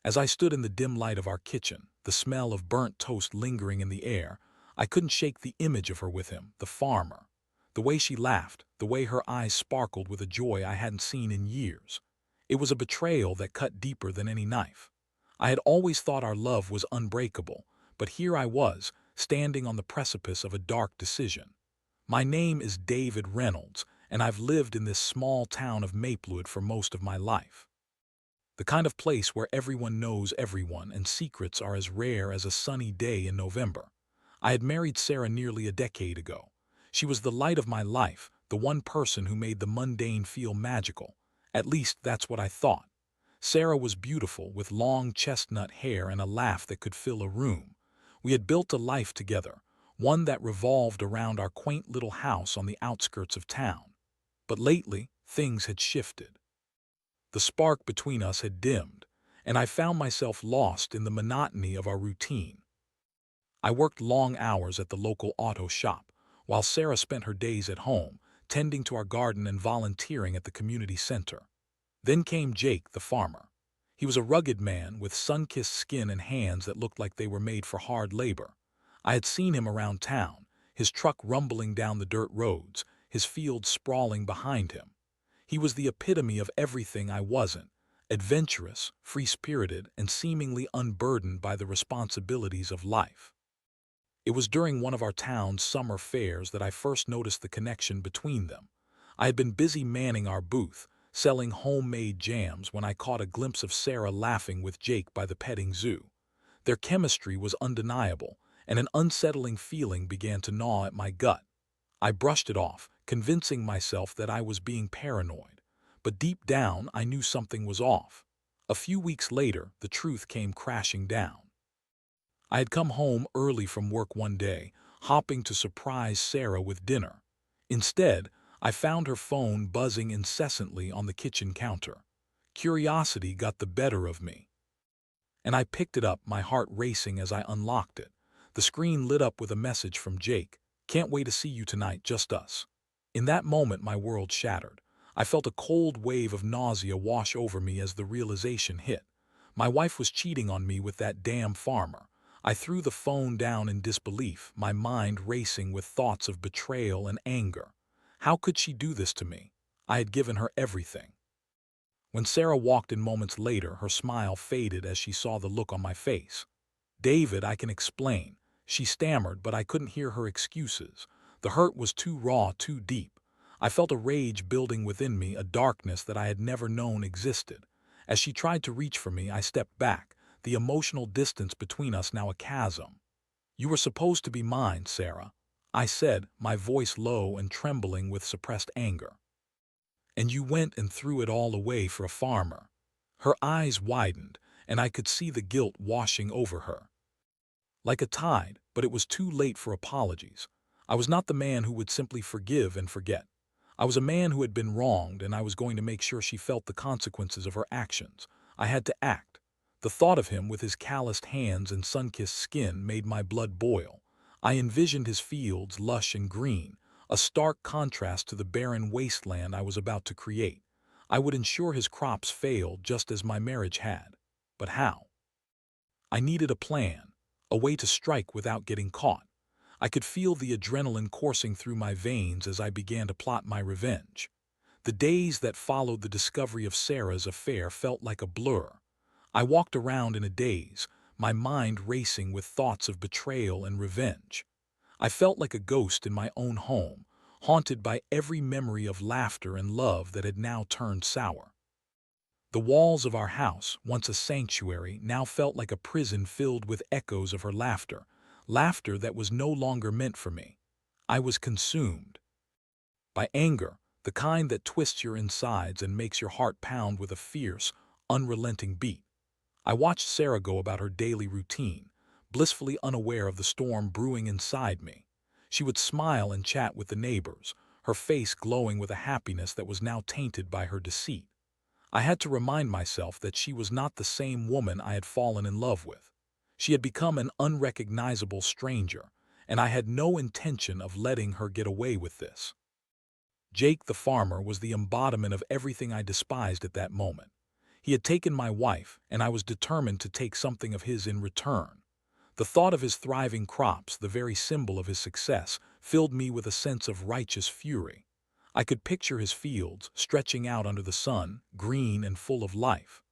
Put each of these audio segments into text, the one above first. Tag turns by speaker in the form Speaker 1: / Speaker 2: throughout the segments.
Speaker 1: As I stood in the dim light of our kitchen, the smell of burnt toast lingering in the air, I couldn't shake the image of her with him, the farmer. The way she laughed, the way her eyes sparkled with a joy I hadn't seen in years. It was a betrayal that cut deeper than any knife. I had always thought our love was unbreakable, but here I was, standing on the precipice of a dark decision. My name is David Reynolds, and I've lived in this small town of Maplewood for most of my life. The kind of place where everyone knows everyone and secrets are as rare as a sunny day in November. I had married Sarah nearly a decade ago. She was the light of my life, the one person who made the mundane feel magical. At least that's what I thought. Sarah was beautiful, with long chestnut hair and a laugh that could fill a room. We had built a life together, one that revolved around our quaint little house on the outskirts of town. But lately, things had shifted. The spark between us had dimmed, and I found myself lost in the monotony of our routine. I worked long hours at the local auto shop, while Sarah spent her days at home, tending to our garden and volunteering at the community center. Then came Jake, the farmer. He was a rugged man with sun-kissed skin and hands that looked like they were made for hard labor. I had seen him around town, his truck rumbling down the dirt roads, his fields sprawling behind him. He was the epitome of everything I wasn't: adventurous, free-spirited, and seemingly unburdened by the responsibilities of life. It was during one of our town's summer fairs that I first noticed the connection between them. I had been busy manning our booth, selling homemade jams, when I caught a glimpse of Sarah laughing with Jake by the petting zoo. Their chemistry was undeniable, and an unsettling feeling began to gnaw at my gut. I brushed it off, convincing myself that I was being paranoid. But deep down, I knew something was off. A few weeks later, the truth came crashing down. I had come home early from work one day, hoping to surprise Sarah with dinner. Instead, I found her phone buzzing incessantly on the kitchen counter. Curiosity got the better of me, and I picked it up, my heart racing as I unlocked it. The screen lit up with a message from Jake: "Can't wait to see you tonight, just us." In that moment, my world shattered. I felt a cold wave of nausea wash over me as the realization hit. My wife was cheating on me with that damn farmer. I threw the phone down in disbelief, my mind racing with thoughts of betrayal and anger. How could she do this to me? I had given her everything. When Sarah walked in moments later, her smile faded as she saw the look on my face. "David, I can explain," she stammered, but I couldn't hear her excuses. The hurt was too raw, too deep. I felt a rage building within me, a darkness that I had never known existed. As she tried to reach for me, I stepped back, the emotional distance between us now a chasm. "You were supposed to be mine, Sarah," I said, my voice low and trembling with suppressed anger. "And you went and threw it all away for a farmer." Her eyes widened, and I could see the guilt washing over her like a tide, but it was too late for apologies. I was not the man who would simply forgive and forget. I was a man who had been wronged, and I was going to make sure she felt the consequences of her actions. I had to act. The thought of him with his calloused hands and sun-kissed skin made my blood boil. I envisioned his fields, lush and green, a stark contrast to the barren wasteland I was about to create. I would ensure his crops failed just as my marriage had. But how? I needed a plan, a way to strike without getting caught. I could feel the adrenaline coursing through my veins as I began to plot my revenge. The days that followed the discovery of Sarah's affair felt like a blur. I walked around in a daze, my mind racing with thoughts of betrayal and revenge. I felt like a ghost in my own home, haunted by every memory of laughter and love that had now turned sour. The walls of our house, once a sanctuary, now felt like a prison filled with echoes of her laughter, laughter that was no longer meant for me. I was consumed by anger, the kind that twists your insides and makes your heart pound with a fierce, unrelenting beat. I watched Sarah go about her daily routine, blissfully unaware of the storm brewing inside me. She would smile and chat with the neighbors, her face glowing with a happiness that was now tainted by her deceit. I had to remind myself that she was not the same woman I had fallen in love with. She had become an unrecognizable stranger, and I had no intention of letting her get away with this. Jake the farmer was the embodiment of everything I despised at that moment. He had taken my wife, and I was determined to take something of his in return. The thought of his thriving crops, the very symbol of his success, filled me with a sense of righteous fury. I could picture his fields, stretching out under the sun, green and full of life.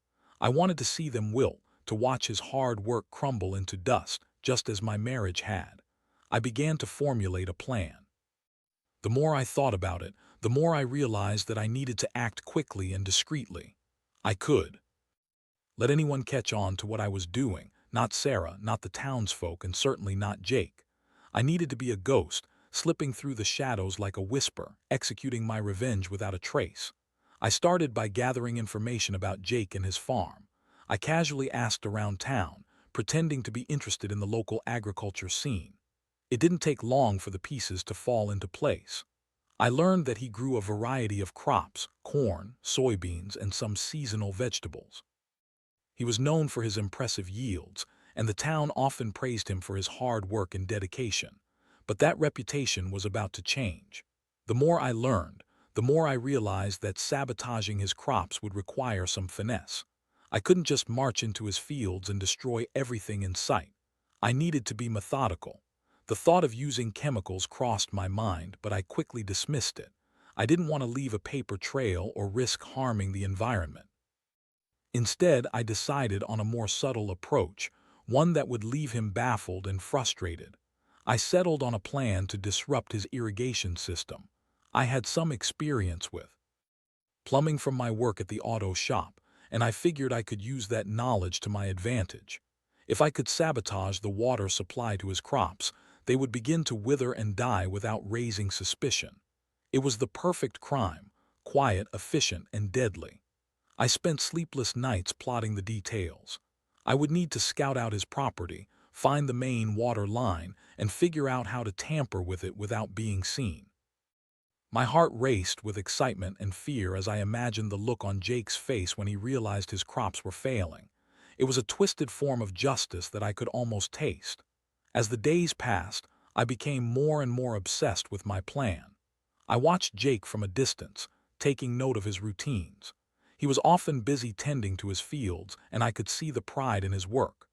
Speaker 1: I wanted to see them wilt, to watch his hard work crumble into dust, just as my marriage had. I began to formulate a plan. The more I thought about it, the more I realized that I needed to act quickly and discreetly. I could let anyone catch on to what I was doing, not Sarah, not the townsfolk, and certainly not Jake. I needed to be a ghost, slipping through the shadows like a whisper, executing my revenge without a trace. I started by gathering information about Jake and his farm. I casually asked around town, pretending to be interested in the local agriculture scene. It didn't take long for the pieces to fall into place. I learned that he grew a variety of crops, corn, soybeans, and some seasonal vegetables. He was known for his impressive yields, and the town often praised him for his hard work and dedication. But that reputation was about to change. The more I learned, the more I realized that sabotaging his crops would require some finesse. I couldn't just march into his fields and destroy everything in sight. I needed to be methodical. The thought of using chemicals crossed my mind, but I quickly dismissed it. I didn't want to leave a paper trail or risk harming the environment. Instead, I decided on a more subtle approach, one that would leave him baffled and frustrated. I settled on a plan to disrupt his irrigation system. I had some experience with plumbing from my work at the auto shop, and I figured I could use that knowledge to my advantage. If I could sabotage the water supply to his crops, they would begin to wither and die without raising suspicion. It was the perfect crime, quiet, efficient, and deadly. I spent sleepless nights plotting the details. I would need to scout out his property, find the main water line, and figure out how to tamper with it without being seen. My heart raced with excitement and fear as I imagined the look on Jake's face when he realized his crops were failing. It was a twisted form of justice that I could almost taste. As the days passed, I became more and more obsessed with my plan. I watched Jake from a distance, taking note of his routines. He was often busy tending to his fields, and I could see the pride in his work.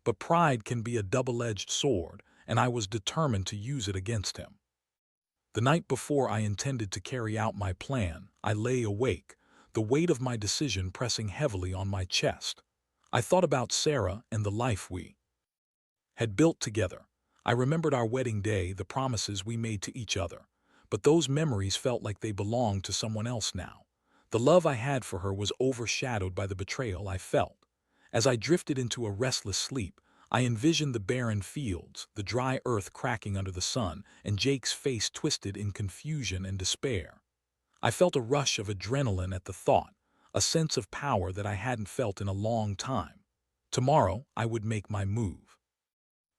Speaker 1: But pride can be a double-edged sword, and I was determined to use it against him. The night before I intended to carry out my plan, I lay awake, the weight of my decision pressing heavily on my chest. I thought about Sarah and the life we had built together. I remembered our wedding day, the promises we made to each other. But those memories felt like they belonged to someone else now. The love I had for her was overshadowed by the betrayal I felt. As I drifted into a restless sleep, I envisioned the barren fields, the dry earth cracking under the sun, and Jake's face twisted in confusion and despair. I felt a rush of adrenaline at the thought, a sense of power that I hadn't felt in a long time. Tomorrow, I would make my move.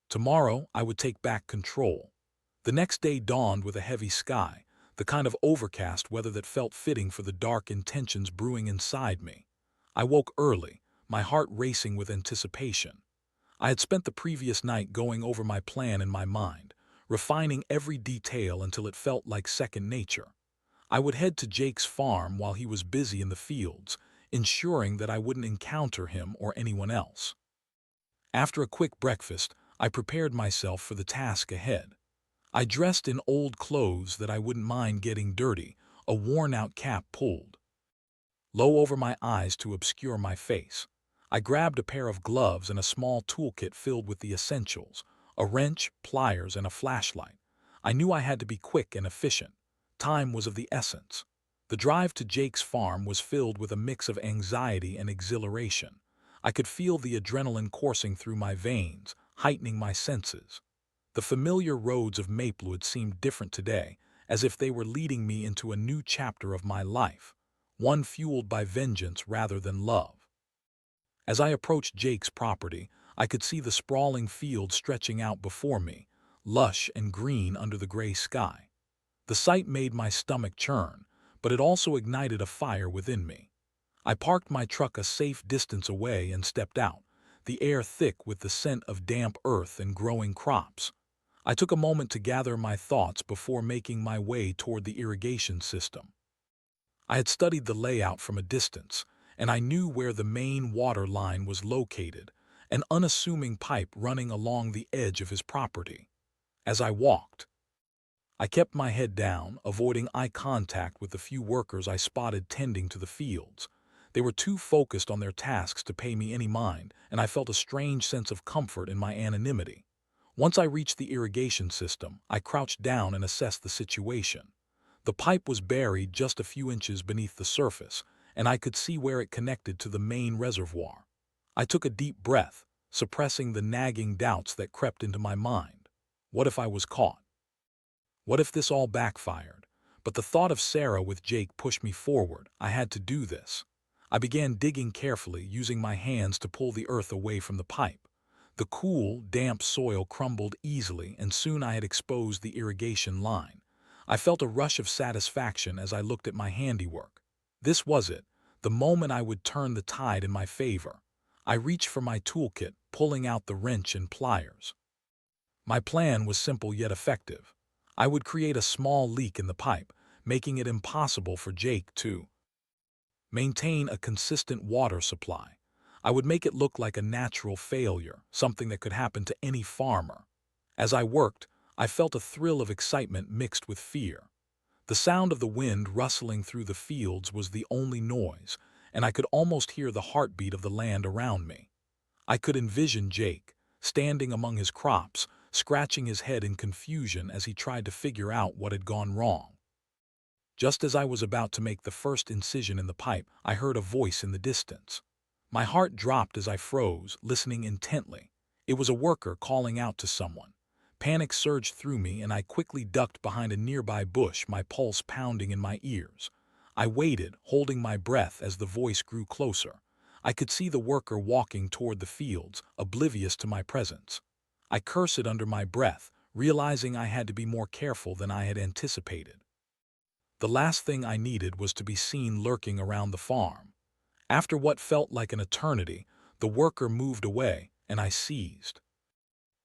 Speaker 1: Tomorrow, I would take back control. The next day dawned with a heavy sky, the kind of overcast weather that felt fitting for the dark intentions brewing inside me. I woke early, my heart racing with anticipation. I had spent the previous night going over my plan in my mind, refining every detail until it felt like second nature. I would head to Jake's farm while he was busy in the fields, ensuring that I wouldn't encounter him or anyone else. After a quick breakfast, I prepared myself for the task ahead. I dressed in old clothes that I wouldn't mind getting dirty, a worn-out cap pulled low over my eyes to obscure my face. I grabbed a pair of gloves and a small toolkit filled with the essentials, a wrench, pliers, and a flashlight. I knew I had to be quick and efficient. Time was of the essence. The drive to Jake's farm was filled with a mix of anxiety and exhilaration. I could feel the adrenaline coursing through my veins, heightening my senses. The familiar roads of Maplewood seemed different today, as if they were leading me into a new chapter of my life, one fueled by vengeance rather than love. As I approached Jake's property, I could see the sprawling field stretching out before me, lush and green under the gray sky. The sight made my stomach churn, but it also ignited a fire within me. I parked my truck a safe distance away and stepped out, the air thick with the scent of damp earth and growing crops. I took a moment to gather my thoughts before making my way toward the irrigation system. I had studied the layout from a distance, and I knew where the main water line was located, an unassuming pipe running along the edge of his property. As I walked, I kept my head down, avoiding eye contact with the few workers I spotted tending to the fields. They were too focused on their tasks to pay me any mind, and I felt a strange sense of comfort in my anonymity. Once I reached the irrigation system, I crouched down and assessed the situation. The pipe was buried just a few inches beneath the surface, and I could see where it connected to the main reservoir. I took a deep breath, suppressing the nagging doubts that crept into my mind. What if I was caught? What if this all backfired? But the thought of Sarah with Jake pushed me forward. I had to do this. I began digging carefully, using my hands to pull the earth away from the pipe. The cool, damp soil crumbled easily, and soon I had exposed the irrigation line. I felt a rush of satisfaction as I looked at my handiwork. This was it, the moment I would turn the tide in my favor. I reached for my toolkit, pulling out the wrench and pliers. My plan was simple yet effective. I would create a small leak in the pipe, making it impossible for Jake to maintain a consistent water supply. I would make it look like a natural failure, something that could happen to any farmer. As I worked, I felt a thrill of excitement mixed with fear. The sound of the wind rustling through the fields was the only noise, and I could almost hear the heartbeat of the land around me. I could envision Jake, standing among his crops, scratching his head in confusion as he tried to figure out what had gone wrong. Just as I was about to make the first incision in the pipe, I heard a voice in the distance. My heart dropped as I froze, listening intently. It was a worker calling out to someone. Panic surged through me, and I quickly ducked behind a nearby bush, my pulse pounding in my ears. I waited, holding my breath as the voice grew closer. I could see the worker walking toward the fields, oblivious to my presence. I cursed under my breath, realizing I had to be more careful than I had anticipated. The last thing I needed was to be seen lurking around the farm. After what felt like an eternity, the worker moved away, and I seized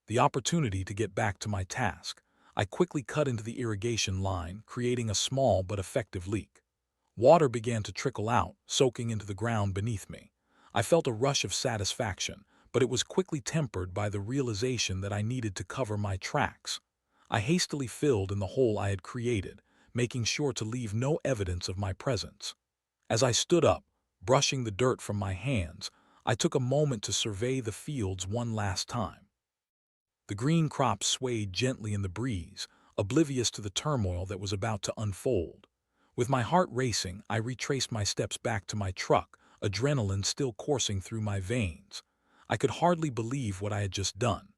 Speaker 1: the opportunity to get back to my task. I quickly cut into the irrigation line, creating a small but effective leak. Water began to trickle out, soaking into the ground beneath me. I felt a rush of satisfaction, but it was quickly tempered by the realization that I needed to cover my tracks. I hastily filled in the hole I had created, making sure to leave no evidence of my presence. As I stood up, brushing the dirt from my hands, I took a moment to survey the fields one last time. The green crops swayed gently in the breeze, oblivious to the turmoil that was about to unfold. With my heart racing, I retraced my steps back to my truck, adrenaline still coursing through my veins. I could hardly believe what I had just done.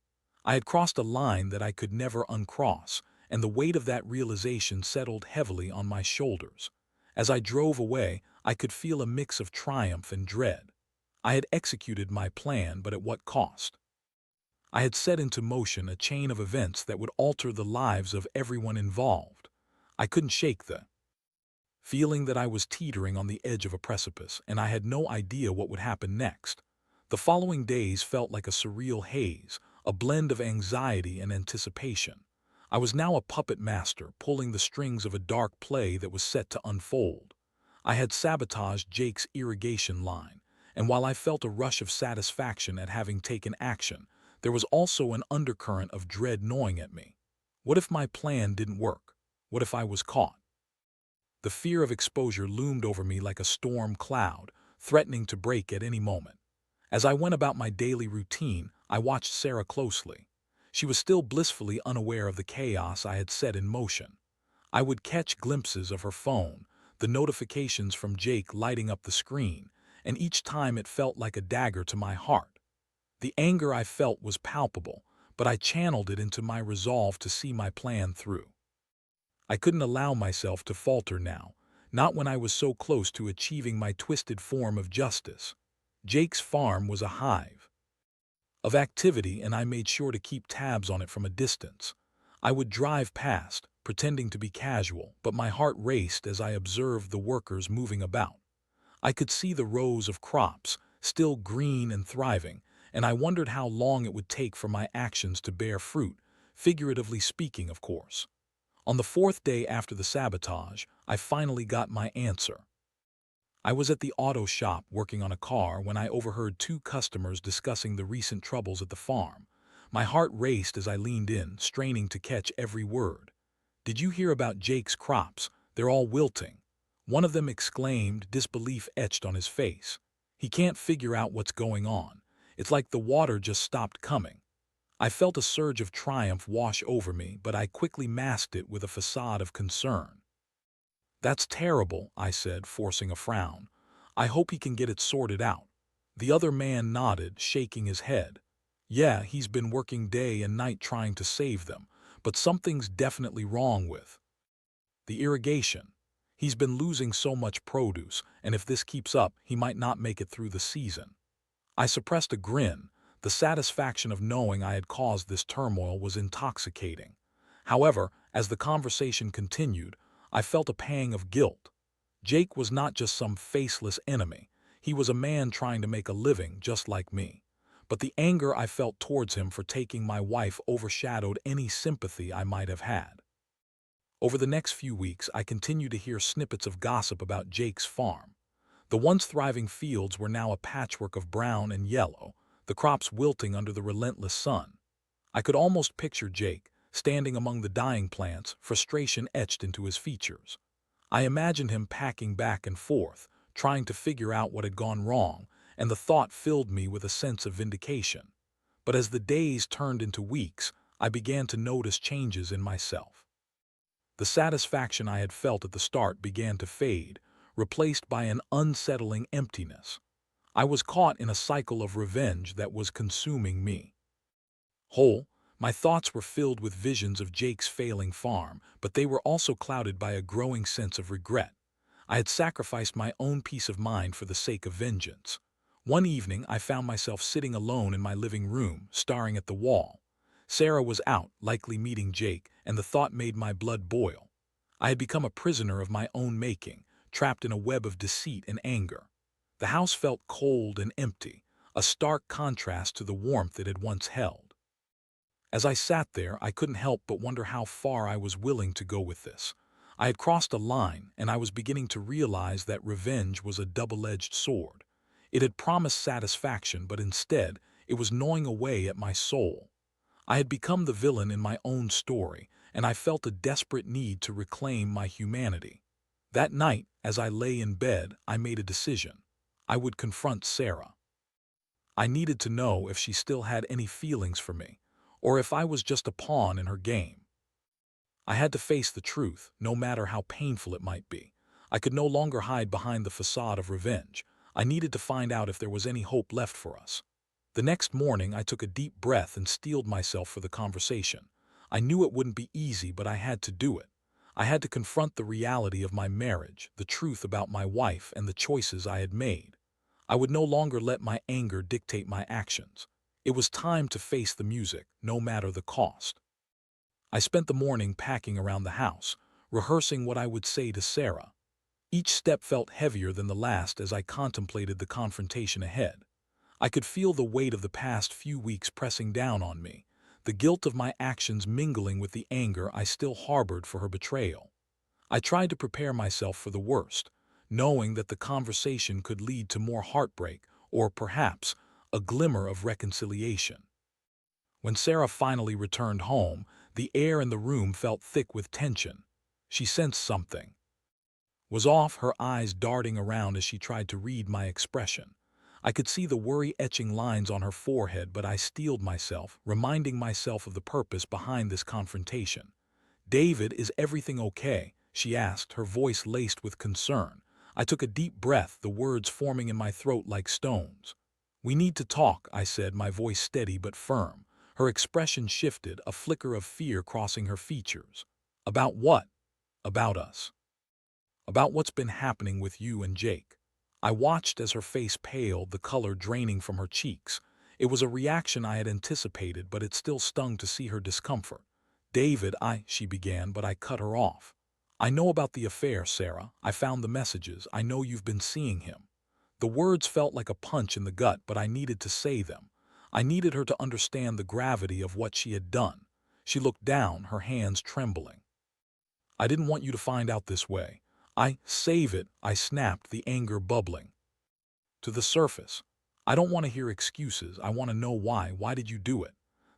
Speaker 1: I had crossed a line that I could never uncross, and the weight of that realization settled heavily on my shoulders. As I drove away, I could feel a mix of triumph and dread. I had executed my plan, but at what cost? I had set into motion a chain of events that would alter the lives of everyone involved. I couldn't shake the feeling that I was teetering on the edge of a precipice, and I had no idea what would happen next. The following days felt like a surreal haze, a blend of anxiety and anticipation. I was now a puppet master, pulling the strings of a dark play that was set to unfold. I had sabotaged Jake's irrigation line, and while I felt a rush of satisfaction at having taken action, there was also an undercurrent of dread gnawing at me. What if my plan didn't work? What if I was caught? The fear of exposure loomed over me like a storm cloud, threatening to break at any moment. As I went about my daily routine, I watched Sarah closely. She was still blissfully unaware of the chaos I had set in motion. I would catch glimpses of her phone, the notifications from Jake lighting up the screen, and each time it felt like a dagger to my heart. The anger I felt was palpable, but I channeled it into my resolve to see my plan through. I couldn't allow myself to falter now, not when I was so close to achieving my twisted form of justice. Jake's farm was a hive of activity, and I made sure to keep tabs on it from a distance. I would drive past, pretending to be casual, but my heart raced as I observed the workers moving about. I could see the rows of crops, still green and thriving, and I wondered how long it would take for my actions to bear fruit, figuratively speaking, of course. On the fourth day after the sabotage, I finally got my answer. I was at the auto shop working on a car when I overheard two customers discussing the recent troubles at the farm. My heart raced as I leaned in, straining to catch every word. "Did you hear about Jake's crops? They're all wilting." One of them exclaimed, disbelief etched on his face. "He can't figure out what's going on. It's like the water just stopped coming." I felt a surge of triumph wash over me, but I quickly masked it with a facade of concern. "That's terrible," I said, forcing a frown. "I hope he can get it sorted out." The other man nodded, shaking his head. "Yeah, he's been working day and night trying to save them, but something's definitely wrong with the irrigation. He's been losing so much produce, and if this keeps up, he might not make it through the season." I suppressed a grin. The satisfaction of knowing I had caused this turmoil was intoxicating. However, as the conversation continued, I felt a pang of guilt. Jake was not just some faceless enemy. He was a man trying to make a living just like me. But the anger I felt towards him for taking my wife overshadowed any sympathy I might have had. Over the next few weeks, I continued to hear snippets of gossip about Jake's farm. The once thriving fields were now a patchwork of brown and yellow, the crops wilting under the relentless sun. I could almost picture Jake, standing among the dying plants, frustration etched into his features. I imagined him packing back and forth, trying to figure out what had gone wrong, and the thought filled me with a sense of vindication. But as the days turned into weeks, I began to notice changes in myself. The satisfaction I had felt at the start began to fade, replaced by an unsettling emptiness. I was caught in a cycle of revenge that was consuming me. Whole, my thoughts were filled with visions of Jake's failing farm, but they were also clouded by a growing sense of regret. I had sacrificed my own peace of mind for the sake of vengeance. One evening, I found myself sitting alone in my living room, staring at the wall. Sarah was out, likely meeting Jake, and the thought made my blood boil. I had become a prisoner of my own making, trapped in a web of deceit and anger. The house felt cold and empty, a stark contrast to the warmth it had once held. As I sat there, I couldn't help but wonder how far I was willing to go with this. I had crossed a line, and I was beginning to realize that revenge was a double-edged sword. It had promised satisfaction, but instead, it was gnawing away at my soul. I had become the villain in my own story, and I felt a desperate need to reclaim my humanity. That night, as I lay in bed, I made a decision. I would confront Sarah. I needed to know if she still had any feelings for me, or if I was just a pawn in her game. I had to face the truth, no matter how painful it might be. I could no longer hide behind the facade of revenge. I needed to find out if there was any hope left for us. The next morning, I took a deep breath and steeled myself for the conversation. I knew it wouldn't be easy, but I had to do it. I had to confront the reality of my marriage, the truth about my wife, and the choices I had made. I would no longer let my anger dictate my actions. It was time to face the music, no matter the cost. I spent the morning packing around the house, rehearsing what I would say to Sarah. Each step felt heavier than the last as I contemplated the confrontation ahead. I could feel the weight of the past few weeks pressing down on me, the guilt of my actions mingling with the anger I still harbored for her betrayal. I tried to prepare myself for the worst, knowing that the conversation could lead to more heartbreak or, perhaps, a glimmer of reconciliation. When Sarah finally returned home, the air in the room felt thick with tension. She sensed something was off, her eyes darting around as she tried to read my expression. I could see the worry etching lines on her forehead, but I steeled myself, reminding myself of the purpose behind this confrontation. "David, is everything okay?" she asked, her voice laced with concern. I took a deep breath, the words forming in my throat like stones. "We need to talk," I said, my voice steady but firm. Her expression shifted, a flicker of fear crossing her features. "About what?" "About us. About what's been happening with you and Jake." I watched as her face paled, the color draining from her cheeks. It was a reaction I had anticipated, but it still stung to see her discomfort. "David, she began, but I cut her off. "I know about the affair, Sarah. I found the messages. I know you've been seeing him." The words felt like a punch in the gut, but I needed to say them. I needed her to understand the gravity of what she had done. She looked down, her hands trembling. "I didn't want you to find out this way. Save it, I snapped, the anger bubbling to the surface. I don't want to hear excuses. I want to know why. Why did you do it?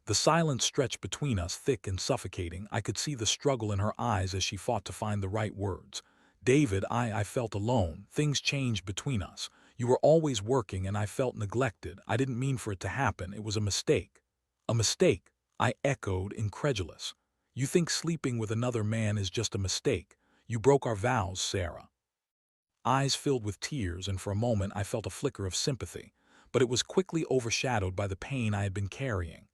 Speaker 1: The silence stretched between us, thick and suffocating. I could see the struggle in her eyes as she fought to find the right words. David, I felt alone. Things changed between us. You were always working and I felt neglected. I didn't mean for it to happen. It was a mistake. A mistake, I echoed, incredulous. You think sleeping with another man is just a mistake? You broke our vows, Sarah. Eyes filled with tears, and for a moment I felt a flicker of sympathy, but it was quickly overshadowed by the pain I had been carrying.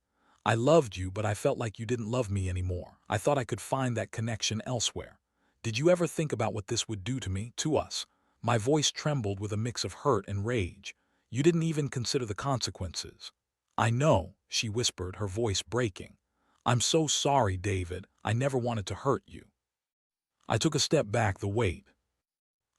Speaker 1: I loved you, but I felt like you didn't love me anymore. I thought I could find that connection elsewhere. Did you ever think about what this would do to me, to us? My voice trembled with a mix of hurt and rage. You didn't even consider the consequences. I know, she whispered, her voice breaking. I'm so sorry, David. I never wanted to hurt you. I took a step back, the weight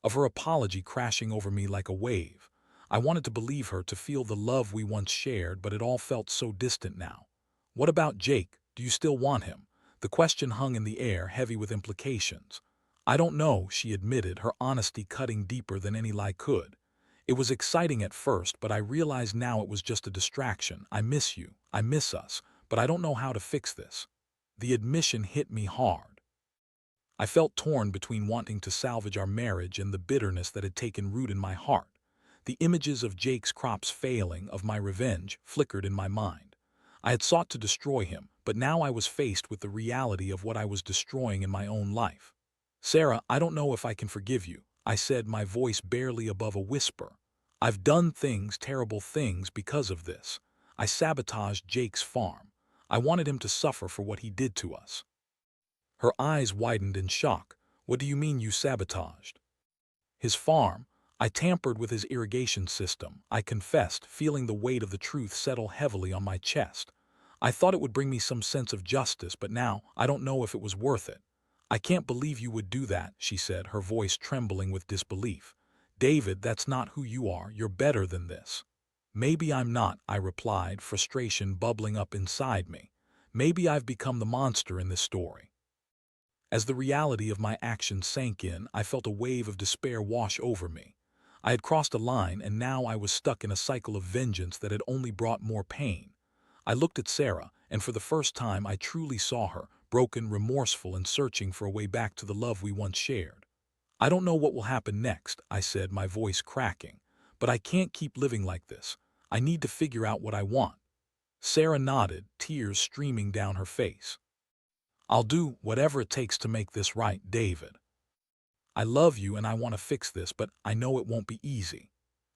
Speaker 1: of her apology crashing over me like a wave. I wanted to believe her, to feel the love we once shared, but it all felt so distant now. What about Jake? Do you still want him? The question hung in the air, heavy with implications. I don't know, she admitted, her honesty cutting deeper than any lie could. It was exciting at first, but I realized now it was just a distraction. I miss you. I miss us, but I don't know how to fix this. The admission hit me hard. I felt torn between wanting to salvage our marriage and the bitterness that had taken root in my heart. The images of Jake's crops failing, of my revenge, flickered in my mind. I had sought to destroy him, but now I was faced with the reality of what I was destroying in my own life. Sarah, I don't know if I can forgive you, I said, my voice barely above a whisper. I've done things, terrible things, because of this. I sabotaged Jake's farm. I wanted him to suffer for what he did to us. Her eyes widened in shock. What do you mean you sabotaged? His farm. I tampered with his irrigation system, I confessed, feeling the weight of the truth settle heavily on my chest. I thought it would bring me some sense of justice, but now I don't know if it was worth it. I can't believe you would do that, she said, her voice trembling with disbelief. David, that's not who you are. You're better than this. Maybe I'm not, I replied, frustration bubbling up inside me. Maybe I've become the monster in this story. As the reality of my actions sank in, I felt a wave of despair wash over me. I had crossed a line, and now I was stuck in a cycle of vengeance that had only brought more pain. I looked at Sarah, and for the first time I truly saw her, broken, remorseful, and searching for a way back to the love we once shared. I don't know what will happen next, I said, my voice cracking, but I can't keep living like this. I need to figure out what I want. Sarah nodded, tears streaming down her face. I'll do whatever it takes to make this right, David. I love you and I want to fix this, but I know it won't be easy.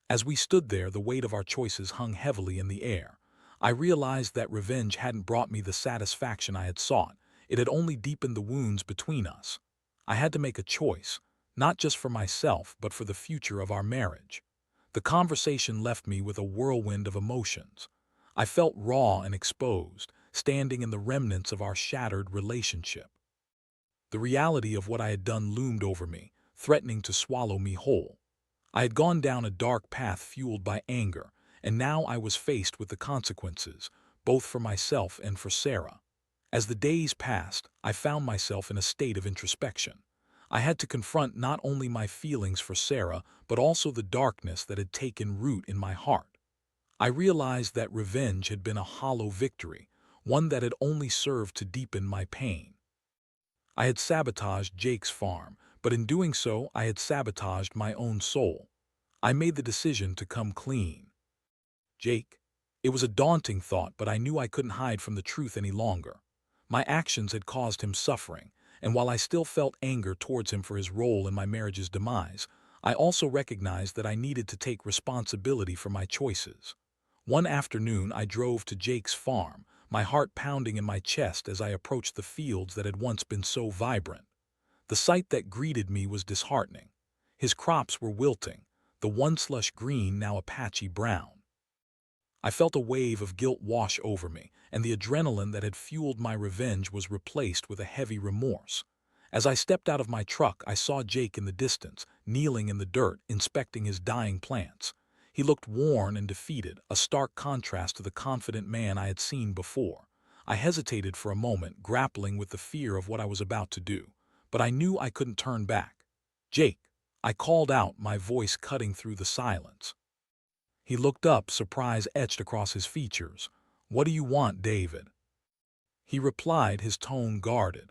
Speaker 1: As we stood there, the weight of our choices hung heavily in the air. I realized that revenge hadn't brought me the satisfaction I had sought. It had only deepened the wounds between us. I had to make a choice, not just for myself, but for the future of our marriage. The conversation left me with a whirlwind of emotions. I felt raw and exposed, standing in the remnants of our shattered relationship. The reality of what I had done loomed over me, threatening to swallow me whole. I had gone down a dark path fueled by anger, and now I was faced with the consequences, both for myself and for Sarah. As the days passed, I found myself in a state of introspection. I had to confront not only my feelings for Sarah, but also the darkness that had taken root in my heart. I realized that revenge had been a hollow victory, one that had only served to deepen my pain. I had sabotaged Jake's farm, but in doing so, I had sabotaged my own soul. I made the decision to come clean. Jake. It was a daunting thought, but I knew I couldn't hide from the truth any longer. My actions had caused him suffering, and while I still felt anger towards him for his role in my marriage's demise, I also recognized that I needed to take responsibility for my choices. One afternoon, I drove to Jake's farm, my heart pounding in my chest as I approached the fields that had once been so vibrant. The sight that greeted me was disheartening. His crops were wilting, the once lush green now a patchy brown. I felt a wave of guilt wash over me, and the adrenaline that had fueled my revenge was replaced with a heavy remorse. As I stepped out of my truck, I saw Jake in the distance, kneeling in the dirt, inspecting his dying plants. He looked worn and defeated, a stark contrast to the confident man I had seen before. I hesitated for a moment, grappling with the fear of what I was about to do, but I knew I couldn't turn back. Jake, I called out, my voice cutting through the silence. He looked up, surprise etched across his features. What do you want, David? He replied, his tone guarded.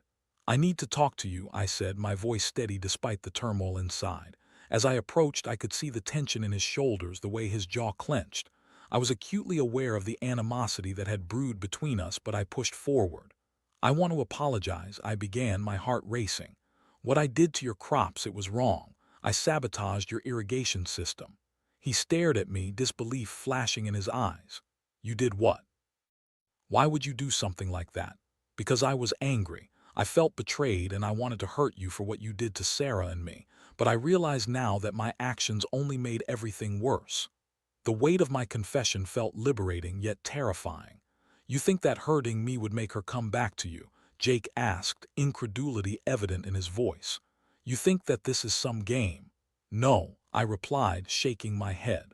Speaker 1: I need to talk to you, I said, my voice steady despite the turmoil inside. As I approached, I could see the tension in his shoulders, the way his jaw clenched. I was acutely aware of the animosity that had brewed between us, but I pushed forward. I want to apologize, I began, my heart racing. What I did to your crops, it was wrong. I sabotaged your irrigation system. He stared at me, disbelief flashing in his eyes. You did what? Why would you do something like that? Because I was angry. I felt betrayed and I wanted to hurt you for what you did to Sarah and me. But I realize now that my actions only made everything worse. The weight of my confession felt liberating yet terrifying. You think that hurting me would make her come back to you? Jake asked, incredulity evident in his voice. You think that this is some game? No, I replied, shaking my head.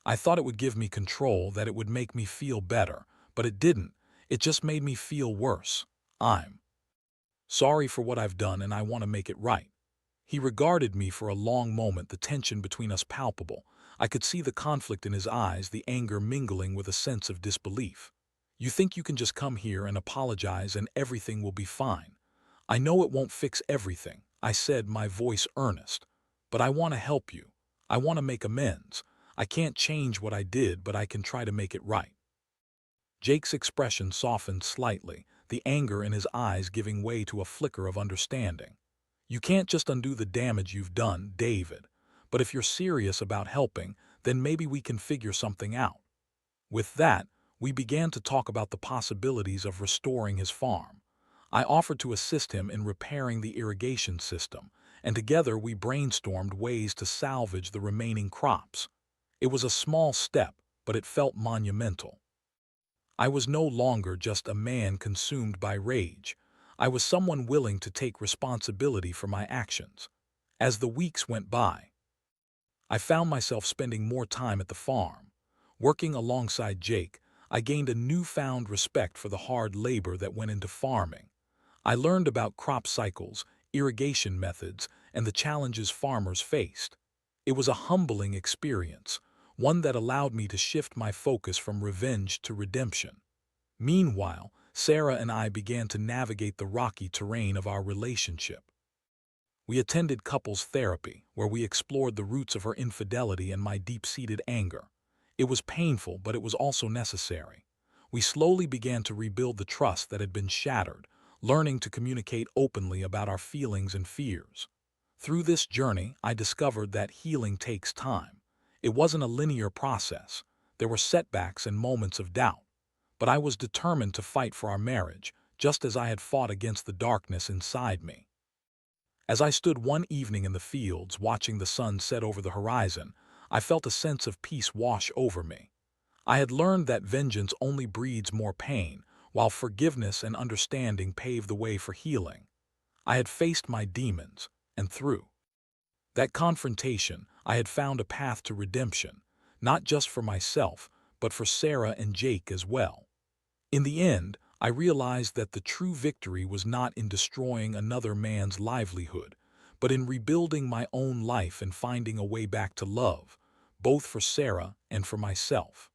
Speaker 1: I thought it would give me control, that it would make me feel better, but it didn't. It just made me feel worse. I'm sorry for what I've done and I want to make it right. He regarded me for a long moment, the tension between us palpable. I could see the conflict in his eyes, the anger mingling with a sense of disbelief. You think you can just come here and apologize and everything will be fine? I know it won't fix everything, I said, my voice earnest. But I want to help you. I want to make amends. I can't change what I did, but I can try to make it right. Jake's expression softened slightly, the anger in his eyes giving way to a flicker of understanding. You can't just undo the damage you've done, David. But if you're serious about helping, then maybe we can figure something out. With that, we began to talk about the possibilities of restoring his farm. I offered to assist him in repairing the irrigation system, and together we brainstormed ways to salvage the remaining crops. It was a small step, but it felt monumental. I was no longer just a man consumed by rage. I was someone willing to take responsibility for my actions. As the weeks went by, I found myself spending more time at the farm. Working alongside Jake, I gained a newfound respect for the hard labor that went into farming. I learned about crop cycles, irrigation methods, and the challenges farmers faced. It was a humbling experience, one that allowed me to shift my focus from revenge to redemption. Meanwhile, Sarah and I began to navigate the rocky terrain of our relationship. We attended couples therapy, where we explored the roots of her infidelity and my deep-seated anger. It was painful, but it was also necessary. We slowly began to rebuild the trust that had been shattered, learning to communicate openly about our feelings and fears. Through this journey, I discovered that healing takes time. It wasn't a linear process. There were setbacks and moments of doubt. But I was determined to fight for our marriage, just as I had fought against the darkness inside me. As I stood one evening in the fields, watching the sun set over the horizon, I felt a sense of peace wash over me. I had learned that vengeance only breeds more pain, while forgiveness and understanding pave the way for healing. I had faced my demons, and through that confrontation, I had found a path to redemption, not just for myself, but for Sarah and Jake as well. In the end, I realized that the true victory was not in destroying another man's livelihood, but in rebuilding my own life and finding a way back to love, both for Sarah and for myself.